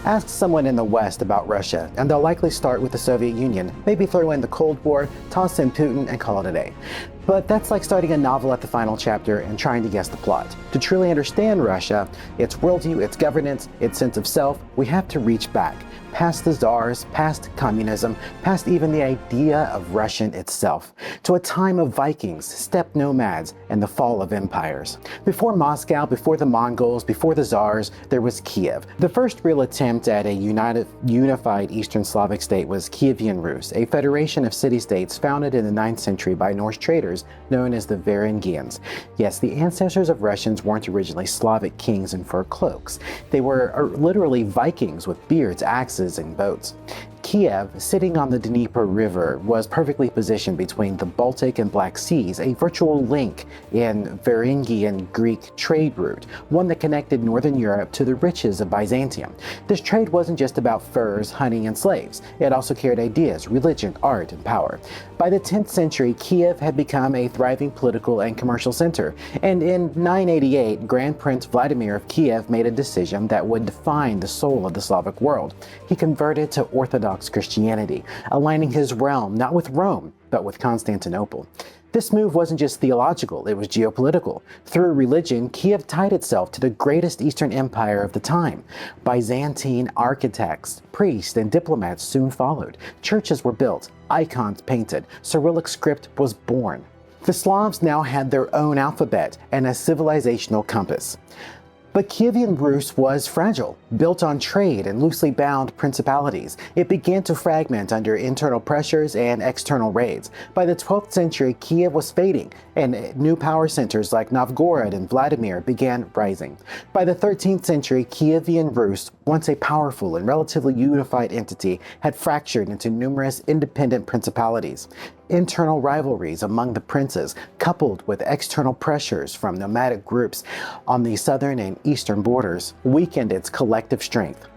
Ask someone in the West about Russia, and they'll likely start with the Soviet Union, maybe throw in the Cold War, toss in Putin, and call it a day. But that's like starting a novel at the final chapter and trying to guess the plot. To truly understand Russia, its worldview, its governance, its sense of self, we have to reach back, past the czars, past communism, past even the idea of Russian itself, to a time of Vikings, steppe nomads, and the fall of empires. Before Moscow, before the Mongols, before the czars, there was Kiev. The first real attempt at a unified Eastern Slavic state was Kievan Rus, a federation of city-states founded in the 9th century by Norse traders known as the Varangians. Yes, the ancestors of Russians weren't originally Slavic kings in fur cloaks. They were literally Vikings with beards, axes, and boats. Kiev, sitting on the Dnieper River, was perfectly positioned between the Baltic and Black Seas, a virtual link in Varangian Greek trade route, one that connected northern Europe to the riches of Byzantium. This trade wasn't just about furs, honey, and slaves. It also carried ideas, religion, art, and power. By the 10th century, Kiev had become a thriving political and commercial center, and in 988, Grand Prince Vladimir of Kiev made a decision that would define the soul of the Slavic world. He converted to Orthodox Christianity, aligning his realm not with Rome, but with Constantinople. This move wasn't just theological, it was geopolitical. Through religion, Kiev tied itself to the greatest Eastern empire of the time. Byzantine architects, priests, and diplomats soon followed. Churches were built, icons painted, Cyrillic script was born. The Slavs now had their own alphabet and a civilizational compass. But Kievan Rus was fragile, built on trade and loosely bound principalities. It began to fragment under internal pressures and external raids. By the 12th century, Kiev was fading, and new power centers like Novgorod and Vladimir began rising. By the 13th century, Kievan Rus, once a powerful and relatively unified entity, had fractured into numerous independent principalities. Internal rivalries among the princes, coupled with external pressures from nomadic groups on the southern and eastern borders, weakened its collective strength.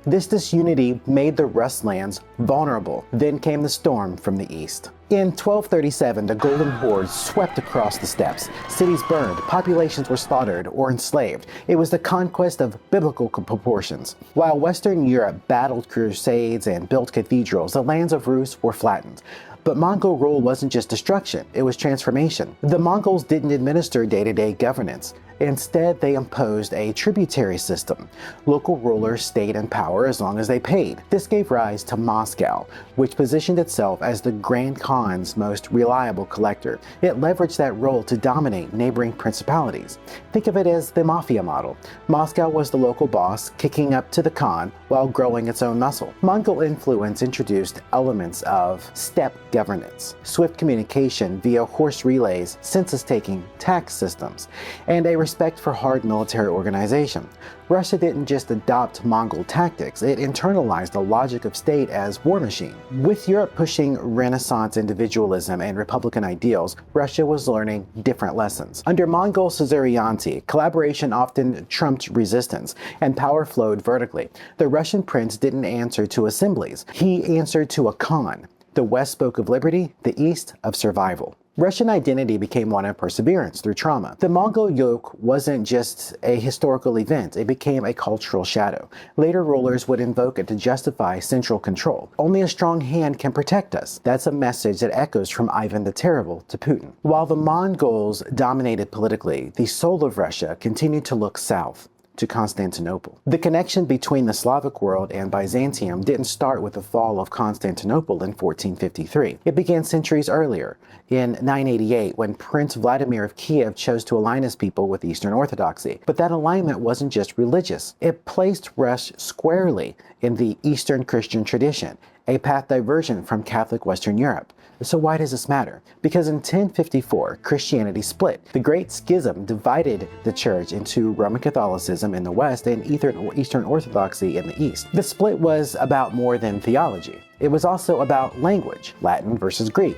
This disunity made the Rus lands vulnerable. Then came the storm from the east. In 1237, the Golden Horde swept across the steppes. Cities burned, populations were slaughtered or enslaved. It was the conquest of biblical proportions. While Western Europe battled crusades and built cathedrals, the lands of Rus were flattened. But Mongol rule wasn't just destruction, it was transformation. The Mongols didn't administer day-to-day governance. Instead, they imposed a tributary system. Local rulers stayed in power as long as they paid. This gave rise to Moscow, which positioned itself as the Grand Khan's most reliable collector. It leveraged that role to dominate neighboring principalities. Think of it as the mafia model. Moscow was the local boss, kicking up to the Khan while growing its own muscle. Mongol influence introduced elements of steppe governance, swift communication via horse relays, census-taking, tax systems, and a respect for hard military organization. Russia didn't just adopt Mongol tactics, it internalized the logic of state as war machine. With Europe pushing Renaissance individualism and republican ideals, Russia was learning different lessons. Under Mongol suzerainty, collaboration often trumped resistance, and power flowed vertically. The Russian prince didn't answer to assemblies, he answered to a Khan. The West spoke of liberty, the East of survival. Russian identity became one of perseverance through trauma. The Mongol yoke wasn't just a historical event, it became a cultural shadow. Later rulers would invoke it to justify central control. Only a strong hand can protect us. That's a message that echoes from Ivan the Terrible to Putin. While the Mongols dominated politically, the soul of Russia continued to look south, to Constantinople. The connection between the Slavic world and Byzantium didn't start with the fall of Constantinople in 1453. It began centuries earlier, in 988, when Prince Vladimir of Kiev chose to align his people with Eastern Orthodoxy. But that alignment wasn't just religious. It placed Rus squarely in the Eastern Christian tradition, a path divergent from Catholic Western Europe. So why does this matter? Because in 1054, Christianity split. The Great Schism divided the church into Roman Catholicism in the West and Eastern Orthodoxy in the East. The split was about more than theology. It was also about language, Latin versus Greek,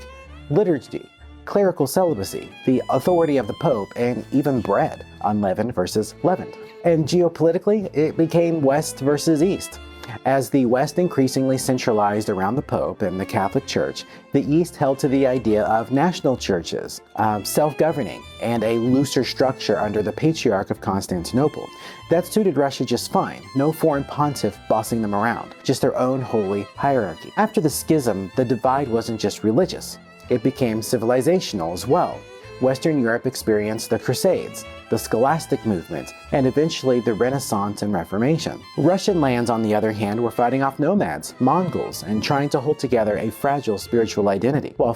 liturgy, clerical celibacy, the authority of the Pope, and even bread, unleavened versus leavened. And geopolitically, it became West versus East. As the West increasingly centralized around the Pope and the Catholic Church, the East held to the idea of national churches, self-governing, and a looser structure under the Patriarch of Constantinople. That suited Russia just fine. No foreign pontiff bossing them around, just their own holy hierarchy. After the schism, the divide wasn't just religious. It became civilizational as well. Western Europe experienced the Crusades, the Scholastic movement, and eventually the Renaissance and Reformation. Russian lands, on the other hand, were fighting off nomads, Mongols, and trying to hold together a fragile spiritual identity. While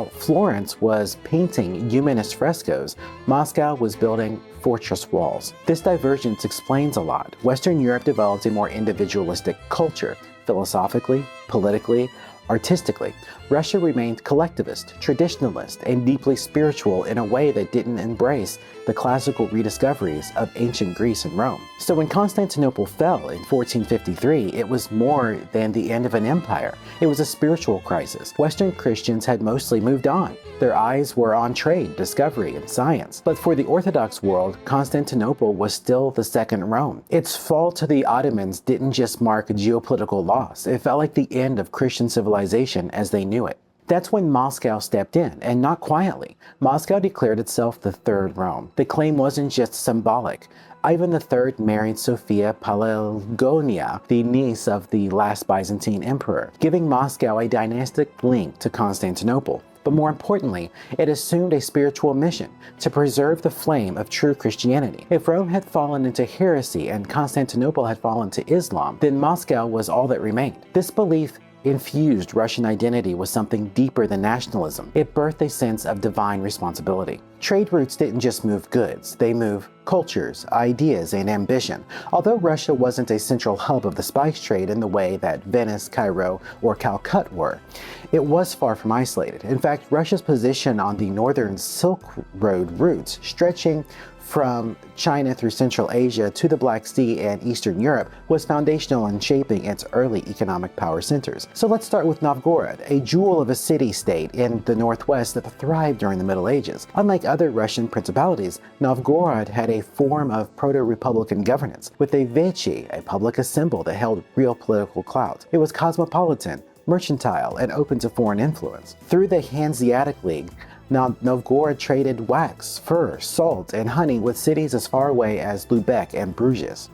Florence was painting humanist frescoes, Moscow was building fortress walls. This divergence explains a lot. Western Europe developed a more individualistic culture, philosophically, politically, artistically. Russia remained collectivist, traditionalist, and deeply spiritual in a way that didn't embrace the classical rediscoveries of ancient Greece and Rome. So when Constantinople fell in 1453, it was more than the end of an empire. It was a spiritual crisis. Western Christians had mostly moved on. Their eyes were on trade, discovery, and science. But for the Orthodox world, Constantinople was still the second Rome. Its fall to the Ottomans didn't just mark a geopolitical loss. It felt like the end of Christian civilization as they knew it. That's when Moscow stepped in, and not quietly. Moscow declared itself the Third Rome. The claim wasn't just symbolic. Ivan III married Sophia Pelagonia, the niece of the last Byzantine emperor, giving Moscow a dynastic link to Constantinople. But more importantly, it assumed a spiritual mission to preserve the flame of true Christianity. If Rome had fallen into heresy and Constantinople had fallen to Islam, then Moscow was all that remained. This belief infused Russian identity with something deeper than nationalism. It birthed a sense of divine responsibility. Trade routes didn't just move goods, they moved cultures, ideas, and ambition. Although Russia wasn't a central hub of the spice trade in the way that Venice, Cairo, or Calcutta were, it was far from isolated. In fact, Russia's position on the northern Silk Road routes, stretching from China through Central Asia to the Black Sea and Eastern Europe, was foundational in shaping its early economic power centers. So let's start with Novgorod, a jewel of a city-state in the northwest that thrived during the Middle Ages. Unlike other Russian principalities, Novgorod had a form of proto-republican governance, with a Vechi, a public assembly that held real political clout. It was cosmopolitan, mercantile, and open to foreign influence. Through the Hanseatic League, Novgorod traded wax, fur, salt, and honey with cities as far away as Lubeck and Bruges.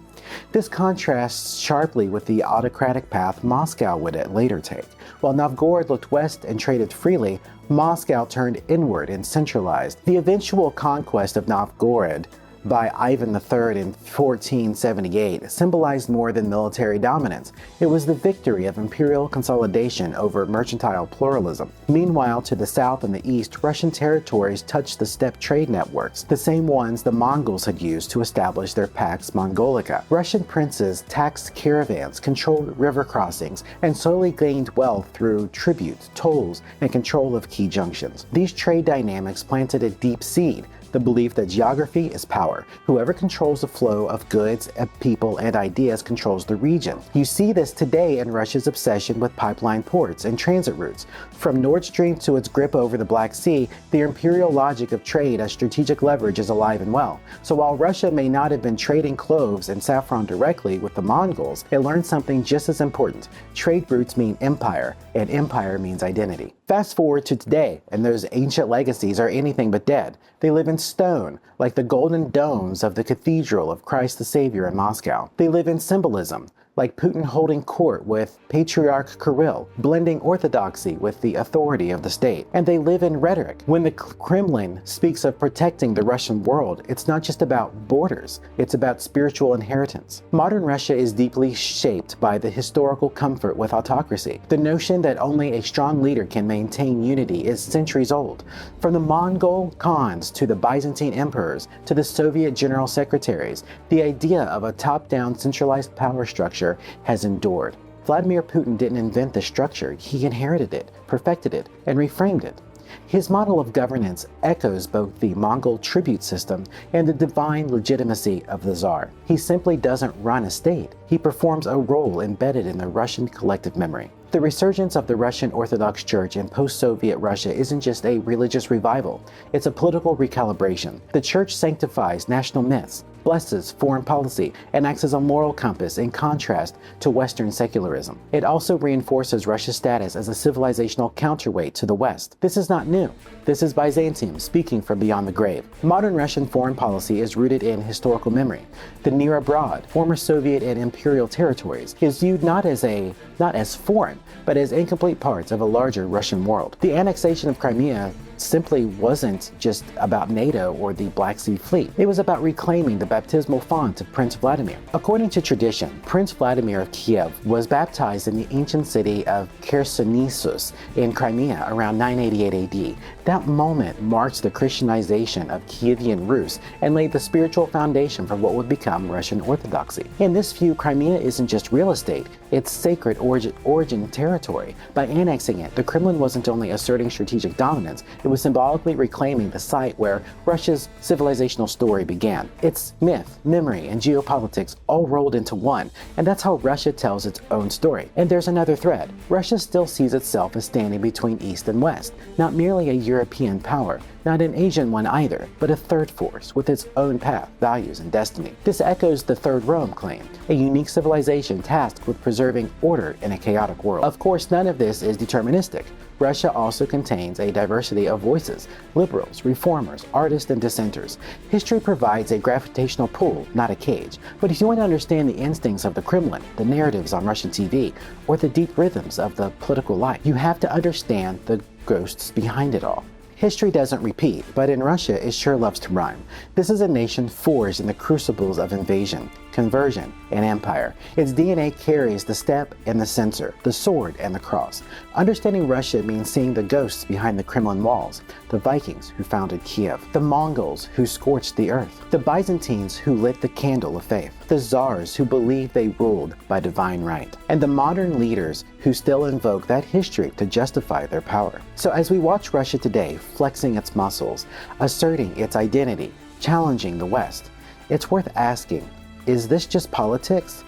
This contrasts sharply with the autocratic path Moscow would later take. While Novgorod looked west and traded freely, Moscow turned inward and centralized. The eventual conquest of Novgorod by Ivan III in 1478 symbolized more than military dominance. It was the victory of imperial consolidation over mercantile pluralism. Meanwhile, to the south and the east, Russian territories touched the steppe trade networks, the same ones the Mongols had used to establish their Pax Mongolica. Russian princes taxed caravans, controlled river crossings, and slowly gained wealth through tributes, tolls, and control of key junctions. These trade dynamics planted a deep seed, the belief that geography is power. Whoever controls the flow of goods, people, and ideas controls the region. You see this today in Russia's obsession with pipeline ports and transit routes. From Nord Stream to its grip over the Black Sea, the imperial logic of trade as strategic leverage is alive and well. So while Russia may not have been trading cloves and saffron directly with the Mongols, it learned something just as important. Trade routes mean empire, and empire means identity. Fast forward to today, and those ancient legacies are anything but dead. They live in stone, like the golden domes of the Cathedral of Christ the Savior in Moscow. They live in symbolism, like Putin holding court with Patriarch Kirill, blending orthodoxy with the authority of the state. And they live in rhetoric. When the Kremlin speaks of protecting the Russian world, it's not just about borders, it's about spiritual inheritance. Modern Russia is deeply shaped by the historical comfort with autocracy. The notion that only a strong leader can maintain unity is centuries old. From the Mongol Khans to the Byzantine emperors to the Soviet general secretaries, the idea of a top-down centralized power structure has endured. Vladimir Putin didn't invent the structure, he inherited it, perfected it, and reframed it. His model of governance echoes both the Mongol tribute system and the divine legitimacy of the Tsar. He simply doesn't run a state, he performs a role embedded in the Russian collective memory. The resurgence of the Russian Orthodox Church in post-Soviet Russia isn't just a religious revival, it's a political recalibration. The Church sanctifies national myths, blesses foreign policy and acts as a moral compass in contrast to Western secularism. It also reinforces Russia's status as a civilizational counterweight to the West. This is not new. This is Byzantium speaking from beyond the grave. Modern Russian foreign policy is rooted in historical memory. The near abroad, former Soviet and imperial territories, is viewed not as foreign, but as incomplete parts of a larger Russian world. The annexation of Crimea simply wasn't just about NATO or the Black Sea Fleet. It was about reclaiming the baptismal font of Prince Vladimir. According to tradition, Prince Vladimir of Kiev was baptized in the ancient city of Chersonesus in Crimea around 988 AD. That moment marked the Christianization of Kievan Rus and laid the spiritual foundation for what would become Russian Orthodoxy. In this view, Crimea isn't just real estate, it's sacred origin territory. By annexing it, the Kremlin wasn't only asserting strategic dominance, it was symbolically reclaiming the site where Russia's civilizational story began. It's myth, memory, and geopolitics all rolled into one, and that's how Russia tells its own story. And there's another thread. Russia still sees itself as standing between East and West, not merely a European power, not an Asian one either, but a third force with its own path, values, and destiny. This echoes the Third Rome claim, a unique civilization tasked with preserving order in a chaotic world. Of course, none of this is deterministic. Russia also contains a diversity of voices, liberals, reformers, artists, and dissenters. History provides a gravitational pull, not a cage. But if you want to understand the instincts of the Kremlin, the narratives on Russian TV, or the deep rhythms of the political life, you have to understand the ghosts behind it all. History doesn't repeat, but in Russia, it sure loves to rhyme. This is a nation forged in the crucibles of invasion, conversion, and empire. Its DNA carries the steppe and the censer, the sword and the cross. Understanding Russia means seeing the ghosts behind the Kremlin walls, the Vikings who founded Kiev, the Mongols who scorched the earth, the Byzantines who lit the candle of faith, the czars who believed they ruled by divine right, and the modern leaders who still invoke that history to justify their power. So as we watch Russia today flexing its muscles, asserting its identity, challenging the West, it's worth asking, is this just politics?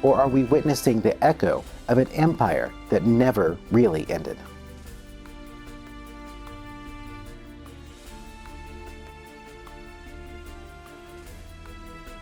Or are we witnessing the echo of an empire that never really ended?